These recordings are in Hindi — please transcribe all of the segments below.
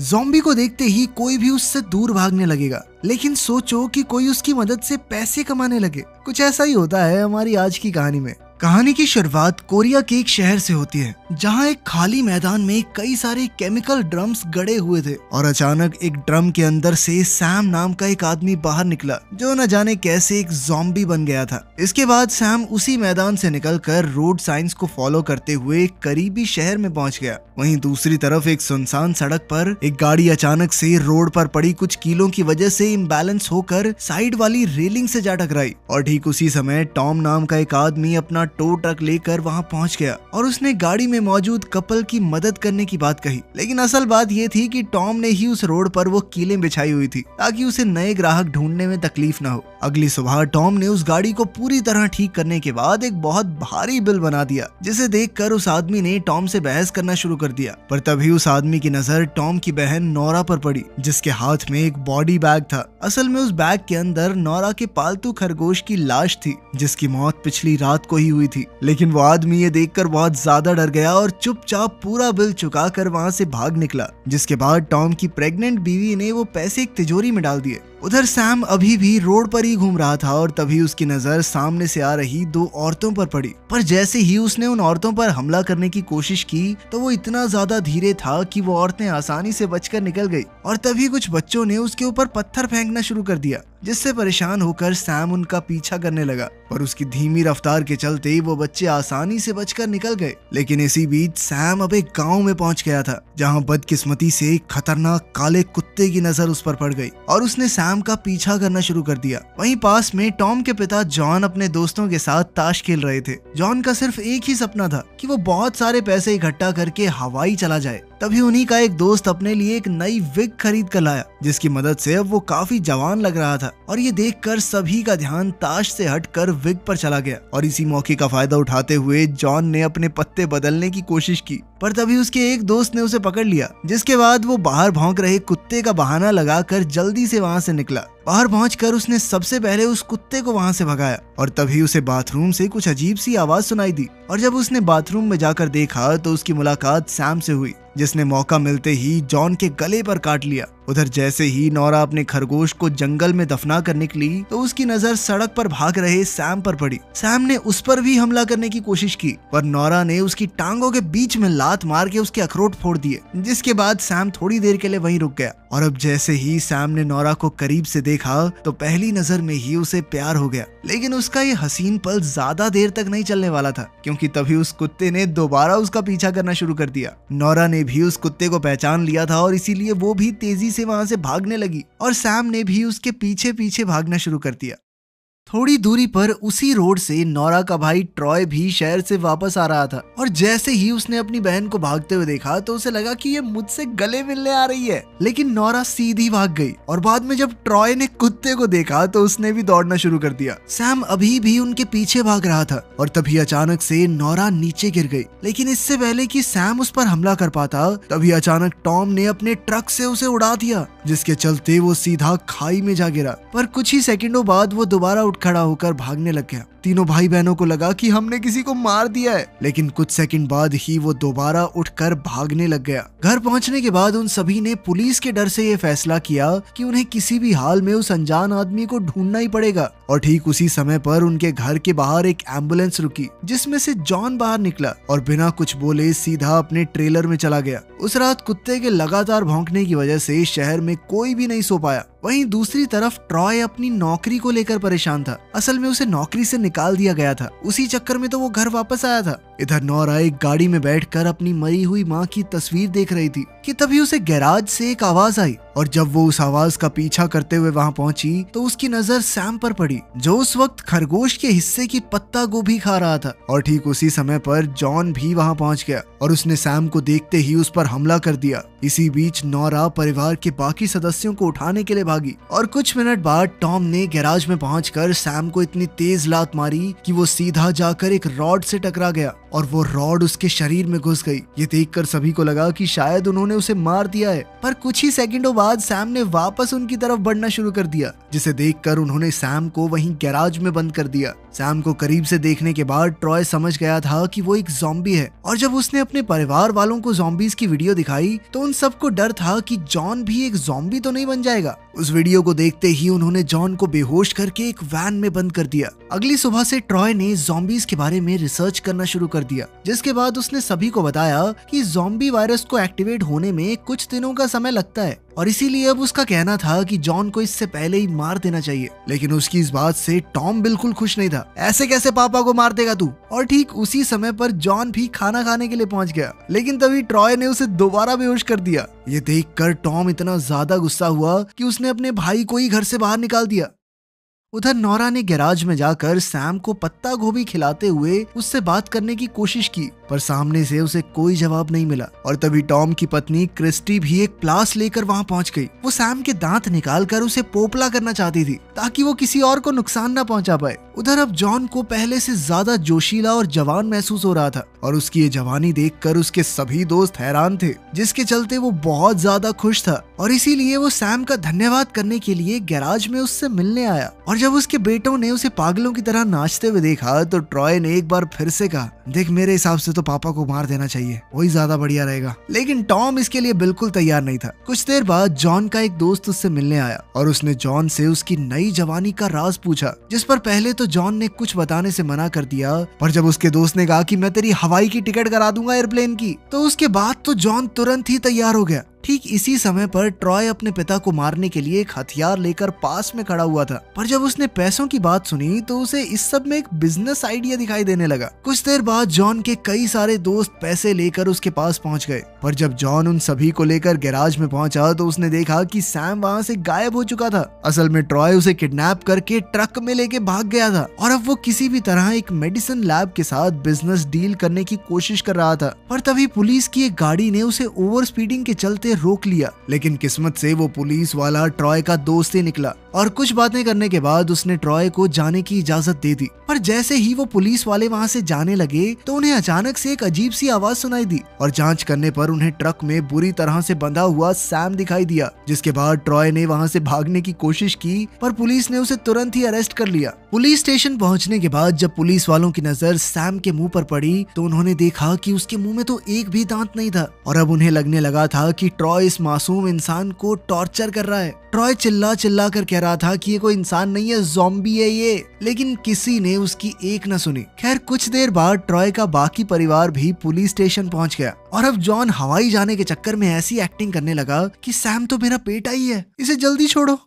ज़ॉम्बी को देखते ही कोई भी उससे दूर भागने लगेगा, लेकिन सोचो कि कोई उसकी मदद से पैसे कमाने लगे। कुछ ऐसा ही होता है हमारी आज की कहानी में। कहानी की शुरुआत कोरिया के एक शहर से होती है, जहां एक खाली मैदान में कई सारे केमिकल ड्रम्स गड़े हुए थे और अचानक एक ड्रम के अंदर से सैम नाम का एक आदमी बाहर निकला, जो न जाने कैसे एक ज़ॉम्बी बन गया था। इसके बाद सैम उसी मैदान से निकलकर रोड साइंस को फॉलो करते हुए एक करीबी शहर में पहुंच गया। वहीं दूसरी तरफ एक सुनसान सड़क पर एक गाड़ी अचानक से रोड पर पड़ी कुछ कीलों की वजह से इम्बैलेंस होकर साइड वाली रेलिंग से जा टकराई और ठीक उसी समय टॉम नाम का एक आदमी अपना टो ट्रक लेकर वहां पहुंच गया और उसने गाड़ी में मौजूद कपल की मदद करने की बात कही। लेकिन असल बात ये थी कि टॉम ने ही उस रोड पर वो कीलें बिछाई हुई थी ताकि उसे नए ग्राहक ढूंढने में तकलीफ न हो। अगली सुबह टॉम ने उस गाड़ी को पूरी तरह ठीक करने के बाद एक बहुत भारी बिल बना दिया, जिसे देखकर उस आदमी ने टॉम से बहस करना शुरू कर दिया। पर तभी उस आदमी की नजर टॉम की बहन नोरा पर पड़ी, जिसके हाथ में एक बॉडी बैग था। असल में उस बैग के अंदर नोरा के पालतू खरगोश की लाश थी, जिसकी मौत पिछली रात को ही हुई थी। लेकिन वो आदमी ये देखकर बहुत ज्यादा डर गया और चुपचाप पूरा बिल चुकाकर वहां से भाग निकला, जिसके बाद टॉम की प्रेग्नेंट बीवी ने वो पैसे एक तिजोरी में डाल दिए। उधर सैम अभी भी रोड पर ही घूम रहा था और तभी उसकी नजर सामने से आ रही दो औरतों पर पड़ी। पर जैसे ही उसने उन औरतों पर हमला करने की कोशिश की तो वो इतना ज्यादा धीरे था कि वो औरतें आसानी से बचकर निकल गई और तभी कुछ बच्चों ने उसके ऊपर पत्थर फेंकना शुरू कर दिया, जिससे परेशान होकर सैम उनका पीछा करने लगा। पर उसकी धीमी रफ्तार के चलते वो बच्चे आसानी से बचकर निकल गए। लेकिन इसी बीच सैम अब एक गांव में पहुंच गया था, जहां बदकिस्मती से एक खतरनाक काले कुत्ते की नजर उस पर पड़ गई और उसने सैम का पीछा करना शुरू कर दिया। वहीं पास में टॉम के पिता जॉन अपने दोस्तों के साथ ताश खेल रहे थे। जॉन का सिर्फ एक ही सपना था कि वो बहुत सारे पैसे इकट्ठा करके हवाई चला जाए। तभी उन्हीं का एक दोस्त अपने लिए एक नई विग खरीद कर लाया, जिसकी मदद से अब वो काफी जवान लग रहा था। और ये देखकर सभी का ध्यान ताश से हटकर विग पर चला गया और इसी मौके का फायदा उठाते हुए जॉन ने अपने पत्ते बदलने की कोशिश की। पर तभी उसके एक दोस्त ने उसे पकड़ लिया, जिसके बाद वो बाहर भौंक रहे कुत्ते का बहाना लगाकर जल्दी से वहां से निकला। बाहर पहुंचकर उसने सबसे पहले उस कुत्ते को वहां से भगाया और तभी उसे बाथरूम से कुछ अजीब सी आवाज सुनाई दी और जब उसने बाथरूम में जाकर देखा तो उसकी मुलाकात सैम से हुई, जिसने मौका मिलते ही जॉन के गले पर काट लिया। उधर जैसे ही नोरा अपने खरगोश को जंगल में दफना कर निकली तो उसकी नजर सड़क पर भाग रहे सैम पर पड़ी। सैम ने उस पर भी हमला करने की कोशिश की, पर नोरा ने उसकी टांगों के बीच में लात मार के उसके अखरोट फोड़ दिए, जिसके बाद सैम थोड़ी देर के लिए वहीं रुक गया। और अब जैसे ही सैम ने नोरा को करीब से देखा तो पहली नजर में ही उसे प्यार हो गया। लेकिन उसका ये हसीन पल ज्यादा देर तक नहीं चलने वाला था, क्योंकि तभी उस कुत्ते ने दोबारा उसका पीछा करना शुरू कर दिया। नोरा ने भी उस कुत्ते को पहचान लिया था और इसीलिए वो भी तेजी से वहां से भागने लगी और सैम ने भी उसके पीछे पीछे भागना शुरू कर दिया। थोड़ी दूरी पर उसी रोड से नोरा का भाई ट्रॉय भी शहर से वापस आ रहा था और जैसे ही उसने अपनी बहन को भागते हुए देखा तो उसे लगा कि ये मुझसे गले मिलने आ रही है। लेकिन नोरा सीधी भाग गई और बाद में जब ट्रॉय ने कुत्ते को देखा तो उसने भी दौड़ना शुरू कर दिया। सैम अभी भी उनके पीछे भाग रहा था और तभी अचानक से नोरा नीचे गिर गई। लेकिन इससे पहले कि सैम उस पर हमला कर पाता तभी अचानक टॉम ने अपने ट्रक से उसे उड़ा दिया, जिसके चलते वो सीधा खाई में जा गिरा। पर कुछ ही सेकंडों बाद वो दोबारा उठ खड़ा होकर भागने लग गया। तीनों भाई बहनों को लगा कि हमने किसी को मार दिया है, लेकिन कुछ सेकंड बाद ही वो दोबारा उठकर भागने लग गया। घर पहुंचने के बाद उन सभी ने पुलिस के डर से ये फैसला किया कि उन्हें किसी भी हाल में उस अनजान आदमी को ढूंढना ही पड़ेगा। और ठीक उसी समय पर उनके घर के बाहर एक एम्बुलेंस रुकी, जिसमें से जॉन बाहर निकला और बिना कुछ बोले सीधा अपने ट्रेलर में चला गया। उस रात कुत्ते के लगातार भौंकने की वजह से शहर में कोई भी नहीं सो पाया। वहीं दूसरी तरफ ट्रॉय अपनी नौकरी को लेकर परेशान था। असल में उसे नौकरी से निकाल दिया गया था, उसी चक्कर में तो वो घर वापस आया था। इधर नोरा एक गाड़ी में बैठकर अपनी मरी हुई माँ की तस्वीर देख रही थी कि तभी उसे गैराज से एक आवाज आई और जब वो उस आवाज का पीछा करते हुए वहां पहुंची तो उसकी नजर सैम पर पड़ी, जो उस वक्त खरगोश के हिस्से की पत्ता गोभी खा रहा था। और ठीक उसी समय पर जॉन भी वहां पहुंच गया और उसने सैम को देखते ही उस पर हमला कर दिया। इसी बीच नोरा परिवार के बाकी सदस्यों को उठाने के लिए भागी और कुछ मिनट बाद टॉम ने गैराज में पहुंचकर सैम को इतनी तेज लात मारी कि वो सीधा जाकर एक रॉड से टकरा गया और वो रॉड उसके शरीर में घुस गई। ये देखकर सभी को लगा कि शायद उन्होंने उसे मार दिया है, पर कुछ ही सेकंडों बाद सैम ने वापस उनकी तरफ बढ़ना शुरू कर दिया, जिसे देखकर उन्होंने सैम को वहीं गैराज में बंद कर दिया। सैम को करीब से देखने के बाद ट्रॉय समझ गया था कि वो एक ज़ॉम्बी है, और जब उसने अपने परिवार वालों को ज़ॉम्बीज की वीडियो दिखाई तो उन सबको डर था कि जॉन भी एक ज़ॉम्बी तो नहीं बन जाएगा। उस वीडियो को देखते ही उन्होंने जॉन को बेहोश करके एक वैन में बंद कर दिया। अगली सुबह से ट्रॉय ने ज़ॉम्बीज के बारे में रिसर्च करना शुरू कर दिया, जिसके बाद उसने सभी को बताया कि ज़ॉम्बी वायरस को एक्टिवेट होने में कुछ दिनों का समय लगता है, और इसीलिए अब उसका कहना था कि जॉन को इससे पहले ही मार देना चाहिए। लेकिन उसकी इस बात से टॉम बिल्कुल खुश नहीं था। ऐसे कैसे पापा को मार देगा तू? और ठीक उसी समय पर जॉन भी खाना खाने के लिए पहुंच गया, लेकिन तभी ट्रॉय ने उसे दोबारा बेहोश कर दिया। ये देखकर टॉम इतना ज्यादा गुस्सा हुआ कि उसने अपने भाई को ही घर से बाहर निकाल दिया। उधर नोरा ने गैराज में जाकर सैम को पत्ता गोभी खिलाते हुए उससे बात करने की कोशिश की, पर सामने से उसे कोई जवाब नहीं मिला। और तभी टॉम की पत्नी क्रिस्टी भी एक प्लास लेकर वहां पहुंच गई। वो सैम के दांत निकालकर उसे पोपला करना चाहती थी ताकि वो किसी और को नुकसान न पहुंचा पाए। उधर अब जॉन को पहले से ज्यादा जोशीला और जवान महसूस हो रहा था, और उसकी ये जवानी देखकर उसके सभी दोस्त हैरान थे, जिसके चलते वो बहुत ज्यादा खुश था। और इसीलिए वो सैम का धन्यवाद करने के लिए गैराज में उससे मिलने आया। और जब उसके बेटों ने उसे पागलों की तरह नाचते हुए देखा तो ट्रॉय ने एक बार फिर से कहा, देख मेरे हिसाब से तो पापा को मार देना चाहिए, वही ज्यादा बढ़िया रहेगा। लेकिन टॉम इसके लिए बिल्कुल तैयार नहीं था। कुछ देर बाद जॉन का एक दोस्त उससे मिलने आया और उसने जॉन से उसकी नई जवानी का राज पूछा, जिस पर पहले तो जॉन ने कुछ बताने से मना कर दिया, पर जब उसके दोस्त ने कहा कि मैं तेरी हवाई की टिकट करा दूंगा एयरप्लेन की, तो उसके बाद तो जॉन तुरंत ही तैयार हो गया। ठीक इसी समय पर ट्रॉय अपने पिता को मारने के लिए एक हथियार लेकर पास में खड़ा हुआ था, पर जब उसने पैसों की बात सुनी तो उसे इस सब में एक बिजनेस आइडिया दिखाई देने लगा। कुछ देर बाद जॉन के कई सारे दोस्त पैसे लेकर उसके पास पहुंच गए, पर जब जॉन उन सभी को लेकर गैराज में पहुंचा तो उसने देखा कि सैम वहां से गायब हो चुका था। असल में ट्रॉय उसे किडनैप करके ट्रक में लेके भाग गया था, और अब वो किसी भी तरह एक मेडिसिन लैब के साथ बिजनेस डील करने की कोशिश कर रहा था। पर तभी पुलिस की एक गाड़ी ने उसे ओवर स्पीडिंग के चलते रोक लिया, लेकिन किस्मत से वो पुलिस वाला ट्रॉय का दोस्त ही निकला, और कुछ बातें करने के बाद उसने ट्रॉय को जाने की इजाजत दे दी। पर जैसे ही वो पुलिस वाले वहां से जाने लगे तो उन्हें अचानक से एक अजीब सी आवाज सुनाई दी, और जांच करने पर उन्हें ट्रक में बुरी तरह से बंधा हुआ सैम दिखाई दिया। जिसके बाद ट्रॉय ने वहां से भागने की कोशिश की, पर पुलिस ने उसे तुरंत ही अरेस्ट कर लिया। पुलिस स्टेशन पहुंचने के बाद जब पुलिस वालों की नजर सैम के मुंह पर पड़ी तो उन्होंने देखा कि उसके मुंह में तो एक भी दांत नहीं था, और अब उन्हें लगने लगा था कि ट्रॉय इस मासूम इंसान को टॉर्चर कर रहा है। ट्रॉय चिल्ला चिल्ला कर कह रहा था कि ये कोई इंसान नहीं है, ज़ॉम्बी है ये, लेकिन किसी ने उसकी एक न सुनी। खैर कुछ देर बाद ट्रॉय का बाकी परिवार भी पुलिस स्टेशन पहुंच गया, और अब जॉन हवाई जाने के चक्कर में ऐसी एक्टिंग करने लगा कि सैम तो मेरा बेटा ही है, इसे जल्दी छोड़ो।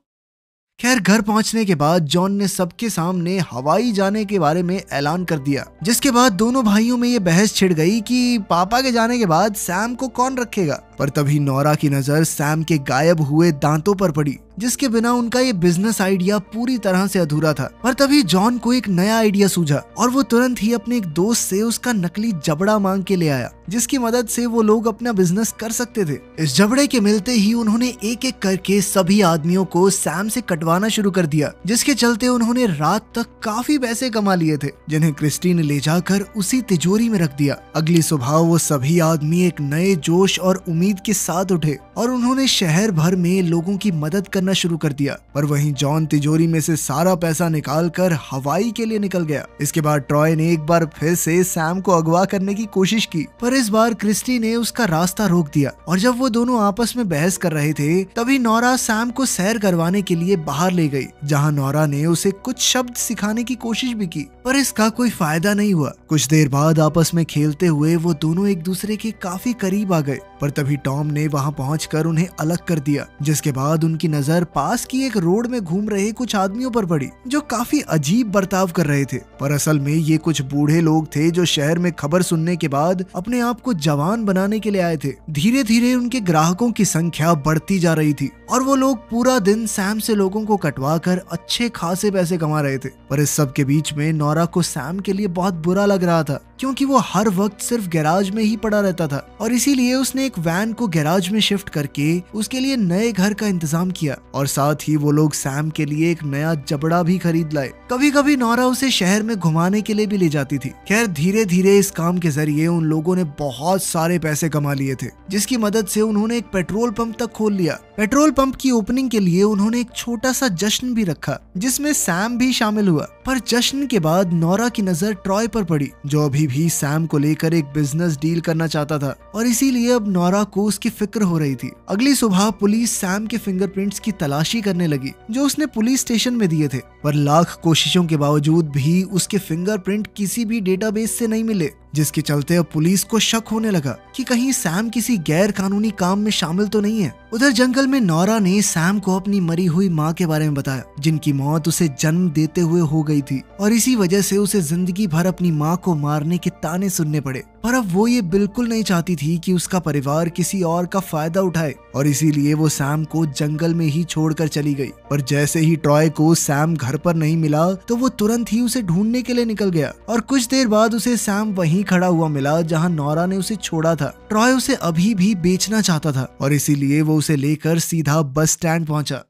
खैर घर पहुंचने के बाद जॉन ने सबके सामने हवाई जाने के बारे में ऐलान कर दिया, जिसके बाद दोनों भाइयों में ये बहस छिड़ गई कि पापा के जाने के बाद सैम को कौन रखेगा। पर तभी नोरा की नजर सैम के गायब हुए दांतों पर पड़ी, जिसके बिना उनका ये बिजनेस आइडिया पूरी तरह से अधूरा था। पर तभी जॉन को एक नया आइडिया सूझा, और वो तुरंत ही अपने एक दोस्त से उसका नकली जबड़ा मांग के ले आया, जिसकी मदद से वो लोग अपना बिजनेस कर सकते थे। इस जबड़े के मिलते ही उन्होंने एक एक करके सभी आदमियों को सैम से कटवाना शुरू कर दिया, जिसके चलते उन्होंने रात तक काफी पैसे कमा लिए थे, जिन्हें क्रिस्टी ने ले जाकर उसी तिजोरी में रख दिया। अगली सुबह वो सभी आदमी एक नए जोश और उम्मीद के साथ उठे, और उन्होंने शहर भर में लोगों की मदद करना शुरू कर दिया। पर वहीं जॉन तिजोरी में से सारा पैसा निकालकर हवाई के लिए निकल गया। इसके बाद ट्रॉय ने एक बार फिर से सैम को अगवा करने की कोशिश की, पर इस बार क्रिस्टी ने उसका रास्ता रोक दिया, और जब वो दोनों आपस में बहस कर रहे थे तभी नोरा सैम को सैर करवाने के लिए बाहर ले गई, जहां नोरा ने उसे कुछ शब्द सिखाने की कोशिश भी की, पर इसका कोई फायदा नहीं हुआ। कुछ देर बाद आपस में खेलते हुए वो दोनों एक दूसरे के काफी करीब आ गए, पर तभी टॉम ने वहां पहुंचकर उन्हें अलग कर दिया, जिसके बाद उनकी नजर पास की एक रोड में घूम रहे कुछ आदमियों पर पड़ी, जो काफी अजीब बर्ताव कर रहे थे। पर असल में ये कुछ बूढ़े लोग थे जो शहर में खबर सुनने के बाद अपने आप को जवान बनाने के लिए आए थे। धीरे धीरे उनके ग्राहकों की संख्या बढ़ती जा रही थी, और वो लोग पूरा दिन सैम से लोगों को कटवा कर अच्छे खासे पैसे कमा रहे थे। पर इस सब के बीच में नोरा को सैम के लिए बहुत बुरा लग रहा था, क्योंकि वो हर वक्त सिर्फ गैराज में ही पड़ा रहता था, और इसीलिए उसने एक वैन वैन को गैराज में शिफ्ट करके उसके लिए नए घर का इंतजाम किया और साथ ही वो लोग सैम के लिए एक नया जबड़ा भी खरीद लाए। कभी कभी नोरा उसे शहर में घुमाने के लिए भी ले जाती थी। खैर धीरे धीरे इस काम के जरिए उन लोगों ने बहुत सारे पैसे कमा लिए थे, जिसकी मदद से उन्होंने एक पेट्रोल पंप तक खोल लिया। पेट्रोल पंप की ओपनिंग के लिए उन्होंने एक छोटा सा जश्न भी रखा, जिसमें सैम भी शामिल हुआ। पर जश्न के बाद नोरा की नजर ट्रॉय पर पड़ी, जो अभी भी सैम को लेकर एक बिजनेस डील करना चाहता था और इसीलिए अब नोरा को उसकी फिक्र हो रही थी। अगली सुबह पुलिस सैम के फिंगरप्रिंट्स की तलाशी करने लगी, जो उसने पुलिस स्टेशन में दिए थे। पर लाख कोशिशों के बावजूद भी उसके फिंगरप्रिंट किसी भी डेटाबेस से नहीं मिले, जिसके चलते अब पुलिस को शक होने लगा कि कहीं सैम किसी गैर कानूनी काम में शामिल तो नहीं है। उधर जंगल में नोरा ने सैम को अपनी मरी हुई माँ के बारे में बताया, जिनकी मौत उसे जन्म देते हुए हो गई थी और इसी वजह से उसे जिंदगी भर अपनी माँ को मारने के ताने सुनने पड़े। पर अब वो ये बिल्कुल नहीं चाहती थी कि उसका परिवार किसी और का फायदा उठाए और इसीलिए वो सैम को जंगल में ही छोड़कर चली गई। पर जैसे ही ट्रॉय को सैम घर पर नहीं मिला तो वो तुरंत ही उसे ढूंढने के लिए निकल गया और कुछ देर बाद उसे सैम वहीं खड़ा हुआ मिला जहां नोरा ने उसे छोड़ा था। ट्रॉय उसे अभी भी बेचना चाहता था और इसीलिए वो उसे लेकर सीधा बस स्टैंड पहुंचा।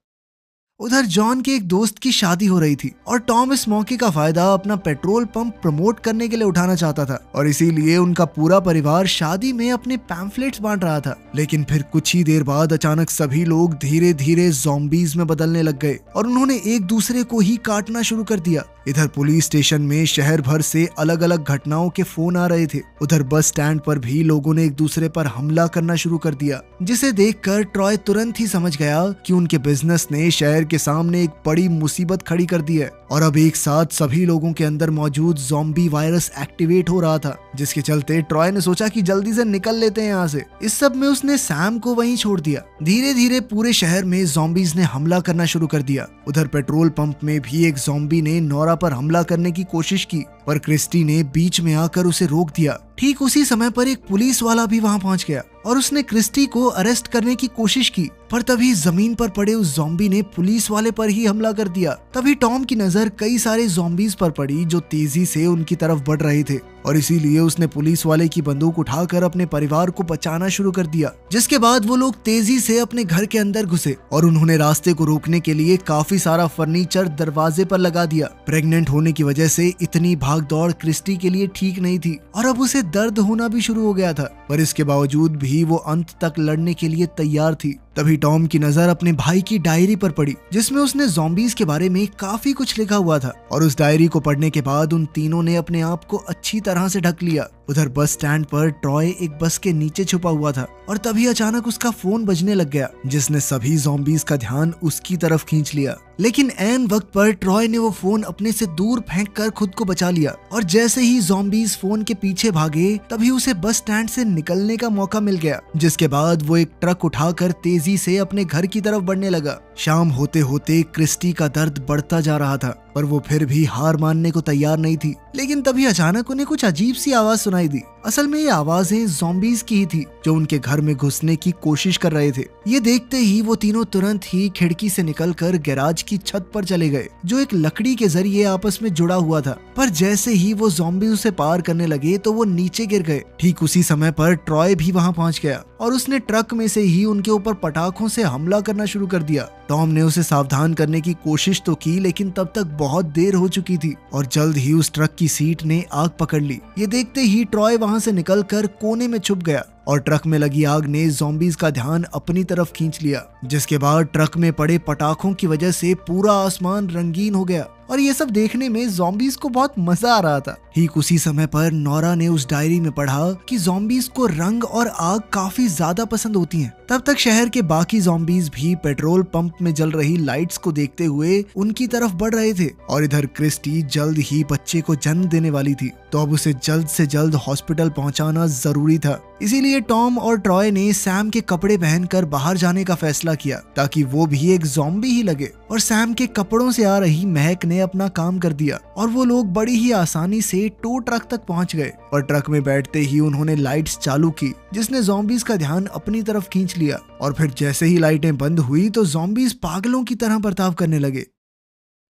उधर जॉन के एक दोस्त की शादी हो रही थी और टॉम इस मौके का फायदा अपना पेट्रोल पंप प्रमोट करने के लिए उठाना चाहता था और इसीलिए उनका पूरा परिवार शादी में अपने पैम्फलेट्स बांट रहा था। लेकिन फिर कुछ ही देर बाद अचानक सभी लोग धीरे धीरे ज़ॉम्बीज में बदलने लग गए और उन्होंने एक दूसरे को ही काटना शुरू कर दिया। इधर पुलिस स्टेशन में शहर भर से अलग अलग घटनाओं के फोन आ रहे थे। उधर बस स्टैंड पर भी लोगों ने एक दूसरे पर हमला करना शुरू कर दिया, जिसे देखकर ट्रॉय तुरंत ही समझ गया कि उनके बिजनेस ने शहर के सामने एक बड़ी मुसीबत खड़ी कर दी है और अब एक साथ सभी लोगों के अंदर मौजूद ज़ॉम्बी वायरस एक्टिवेट हो रहा था, जिसके चलते ट्रॉय ने सोचा कि जल्दी से निकल लेते हैं यहाँ से। इस सब में उसने सैम को वहीं छोड़ दिया। धीरे धीरे पूरे शहर में ज़ॉम्बीज ने हमला करना शुरू कर दिया। उधर पेट्रोल पंप में भी एक ज़ॉम्बी ने नोरा पर हमला करने की कोशिश की, पर क्रिस्टी ने बीच में आकर उसे रोक दिया। ठीक उसी समय पर एक पुलिस वाला भी वहां पहुंच गया और उसने क्रिस्टी को अरेस्ट करने की कोशिश की, पर तभी जमीन पर पड़े उस ज़ॉम्बी ने पुलिस वाले पर ही हमला कर दिया। तभी टॉम की नजर कई सारे ज़ॉम्बीज पर पड़ी जो तेजी से उनकी तरफ बढ़ रहे थे और इसीलिए उसने पुलिस वाले की बंदूक उठाकर अपने परिवार को बचाना शुरू कर दिया। जिसके बाद वो लोग तेजी से अपने घर के अंदर घुसे और उन्होंने रास्ते को रोकने के लिए काफी सारा फर्नीचर दरवाजे पर लगा दिया। प्रेग्नेंट होने की वजह से इतनी भाग दौड़ क्रिस्टी के लिए ठीक नहीं थी और अब उसे दर्द होना भी शुरू हो गया था, पर इसके बावजूद भी वो अंत तक लड़ने के लिए तैयार थी। तभी टॉम की नजर अपने भाई की डायरी पर पड़ी, जिसमें उसने ज़ॉम्बीज के बारे में काफी कुछ लिखा हुआ था और उस डायरी को पढ़ने के बाद उन तीनों ने अपने आप को अच्छी तरह से ढक लिया। उधर बस स्टैंड पर ट्रॉय एक बस के नीचे छुपा हुआ था और तभी अचानक उसका फोन बजने लग गया, जिसने सभी ज़ॉम्बीज का ध्यान उसकी तरफ खींच लिया। लेकिन ऐन वक्त पर ट्रॉय ने वो फोन अपने से दूर फेंककर खुद को बचा लिया और जैसे ही ज़ॉम्बीज फोन के पीछे भागे तभी उसे बस स्टैंड से निकलने का मौका मिल गया, जिसके बाद वो एक ट्रक उठाकर तेजी से अपने घर की तरफ बढ़ने लगा। शाम होते होते क्रिस्टी का दर्द बढ़ता जा रहा था, पर वो फिर भी हार मानने को तैयार नहीं थी। लेकिन तभी अचानक उन्हें कुछ अजीब सी आवाज सुनाई दी। असल में ये आवाजें ज़ॉम्बीज की ही थी जो उनके घर में घुसने की कोशिश कर रहे थे। ये देखते ही वो तीनों तुरंत ही खिड़की से निकलकर गैराज की छत पर चले गए, जो एक लकड़ी के जरिए आपस में जुड़ा हुआ था। पर जैसे ही वो ज़ॉम्बीज उसे पार करने लगे तो वो नीचे गिर गए। ठीक उसी समय पर ट्रॉय भी वहां पहुंच गया और उसने ट्रक में से ही उनके ऊपर पटाखों से हमला करना शुरू कर दिया। टॉम ने उसे सावधान करने की कोशिश तो की, लेकिन तब तक बहुत देर हो चुकी थी और जल्द ही उस ट्रक की सीट ने आग पकड़ ली। ये देखते ही ट्रॉय वहां से निकलकर कोने में छुप गया और ट्रक में लगी आग ने ज़ॉम्बीज का ध्यान अपनी तरफ खींच लिया, जिसके बाद ट्रक में पड़े पटाखों की वजह से पूरा आसमान रंगीन हो गया और ये सब देखने में ज़ॉम्बीज को बहुत मजा आ रहा था। ठीक उसी समय पर नोरा ने उस डायरी में पढ़ा कि ज़ॉम्बीज को रंग और आग काफी ज्यादा पसंद होती हैं। तब तक शहर के बाकी ज़ॉम्बीज भी पेट्रोल पंप में जल रही लाइट्स को देखते हुए उनकी तरफ बढ़ रहे थे और इधर क्रिस्टी जल्द ही बच्चे को जन्म देने वाली थी, तो अब उसे जल्द से जल्द हॉस्पिटल पहुंचाना जरूरी था। इसीलिए टॉम और ट्रॉय ने सैम के कपड़े पहनकर बाहर जाने का फैसला किया ताकि वो भी एक ज़ॉम्बी ही लगे, और सैम के कपड़ों से आ रही महक ने अपना काम कर दिया और वो लोग बड़ी ही आसानी से टो ट्रक तक पहुंच गए और ट्रक में बैठते ही उन्होंने लाइट्स चालू की, जिसने ज़ॉम्बीज का ध्यान अपनी तरफ खींच लिया। और फिर जैसे ही लाइटें बंद हुई तो ज़ॉम्बीज पागलों की तरह बर्ताव करने लगे।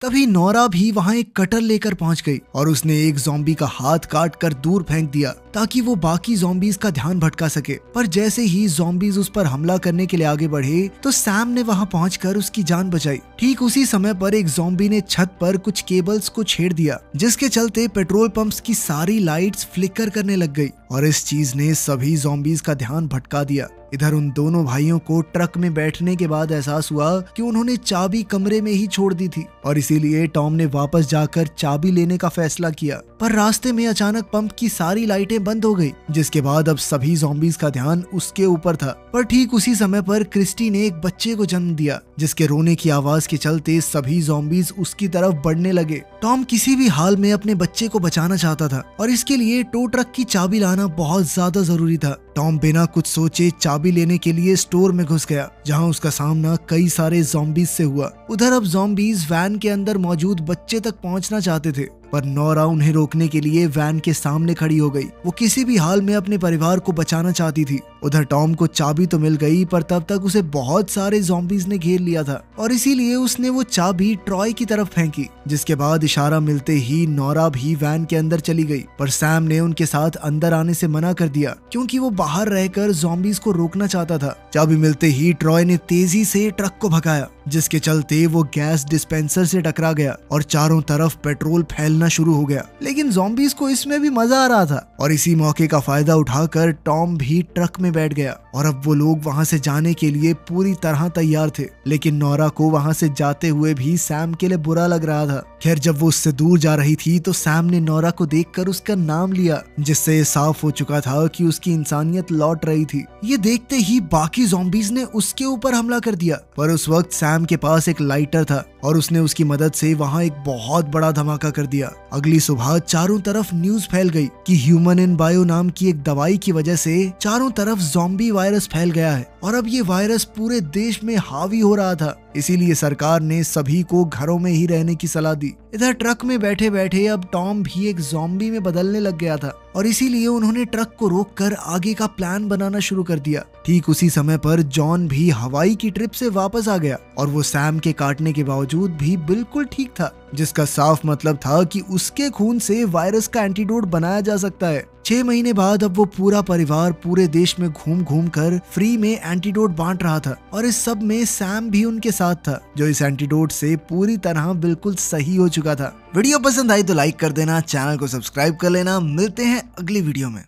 तभी नोरा भी वहां एक कटर लेकर पहुंच गई और उसने एक ज़ॉम्बी का हाथ काट कर दूर फेंक दिया ताकि वो बाकी ज़ॉम्बीज का ध्यान भटका सके। पर जैसे ही ज़ॉम्बीज उस पर हमला करने के लिए आगे बढ़े तो सैम ने वहां पहुंचकर उसकी जान बचाई। ठीक उसी समय पर एक ज़ॉम्बी ने छत पर कुछ केबल्स को छेड़ दिया, जिसके चलते पेट्रोल पंप्स की सारी लाइट्स फ्लिकर करने लग गई और इस चीज ने सभी ज़ॉम्बीज का ध्यान भटका दिया। इधर उन दोनों भाइयों को ट्रक में बैठने के बाद एहसास हुआ कि उन्होंने चाबी कमरे में ही छोड़ दी थी और इसीलिए टॉम ने वापस जाकर चाबी लेने का फैसला किया। पर रास्ते में अचानक पंप की सारी लाइटें बंद हो गई, जिसके बाद अब सभी ज़ॉम्बीज का ध्यान उसके ऊपर था। पर ठीक उसी समय पर क्रिस्टी ने एक बच्चे को जन्म दिया, जिसके रोने की आवाज के चलते सभी ज़ॉम्बीज उसकी तरफ बढ़ने लगे। टॉम किसी भी हाल में अपने बच्चे को बचाना चाहता था और इसके लिए टो ट्रक की चाबी लाना बहुत ज्यादा जरूरी था। टॉम बिना कुछ सोचे चाबी लेने के लिए स्टोर में घुस गया, जहां उसका सामना कई सारे ज़ॉम्बीज से हुआ। उधर अब ज़ॉम्बीज वैन के अंदर मौजूद बच्चे तक पहुंचना चाहते थे, पर नोरा उन्हें रोकने के लिए वैन के सामने खड़ी हो गई। वो किसी भी हाल में अपने परिवार को बचाना चाहती थी। उधर टॉम को चाबी तो मिल गई, पर तब तक उसे बहुत सारे ज़ॉम्बीज ने घेर लिया था और इसीलिए उसने वो चाबी ट्रॉय की तरफ फेंकी, जिसके बाद इशारा मिलते ही नोरा भी वैन के अंदर चली गई। पर सैम ने उनके साथ अंदर आने से मना कर दिया, क्योंकि वो बाहर रहकर ज़ॉम्बीज को रोकना चाहता था। चाबी मिलते ही ट्रॉय ने तेजी से ट्रक को भगाया, जिसके चलते वो गैस डिस्पेंसर से टकरा गया और चारों तरफ पेट्रोल फैलना शुरू हो गया। लेकिन ज़ॉम्बीज को इसमें भी मजा आ रहा था और इसी मौके का फायदा उठाकर टॉम भी ट्रक में बैठ गया और अब वो लोग वहां से जाने के लिए पूरी तरह तैयार थे। लेकिन नोरा को वहां से जाते हुए भी सैम के लिए बुरा लग रहा था। खैर, जब वो उससे दूर जा रही थी तो सैम ने नोरा को देखकर उसका नाम लिया, जिससे ये साफ हो चुका था कि उसकी इंसानियत लौट रही थी। ये देखते ही बाकी ज़ॉम्बीज ने उसके ऊपर हमला कर दिया, पर उस वक्त सैम के पास एक लाइटर था और उसने उसकी मदद से वहां एक बहुत बड़ा धमाका कर दिया। अगली सुबह चारों तरफ न्यूज फैल गई कि ह्यूमन इन बायो नाम की एक दवाई की वजह से चारों तरफ ज़ॉम्बी वायरस फैल गया है और अब ये वायरस पूरे देश में हावी हो रहा था। इसीलिए सरकार ने सभी को घरों में ही रहने की सलाह दी। इधर ट्रक में बैठे बैठे अब टॉम भी एक ज़ॉम्बी में बदलने लग गया था और इसीलिए उन्होंने ट्रक को रोककर आगे का प्लान बनाना शुरू कर दिया। ठीक उसी समय पर जॉन भी हवाई की ट्रिप से वापस आ गया और वो सैम के काटने के बावजूद भी बिल्कुल ठीक था, जिसका साफ मतलब था कि उसके खून से वायरस का एंटीडोट बनाया जा सकता है। 6 महीने बाद अब वो पूरा परिवार पूरे देश में घूम घूम कर फ्री में एंटीडोट बांट रहा था और इस सब में सैम भी उनके साथ था, जो इस एंटीडोट से पूरी तरह बिल्कुल सही हो चुका था। वीडियो पसंद आई तो लाइक कर देना, चैनल को सब्सक्राइब कर लेना। मिलते हैं अगली वीडियो में।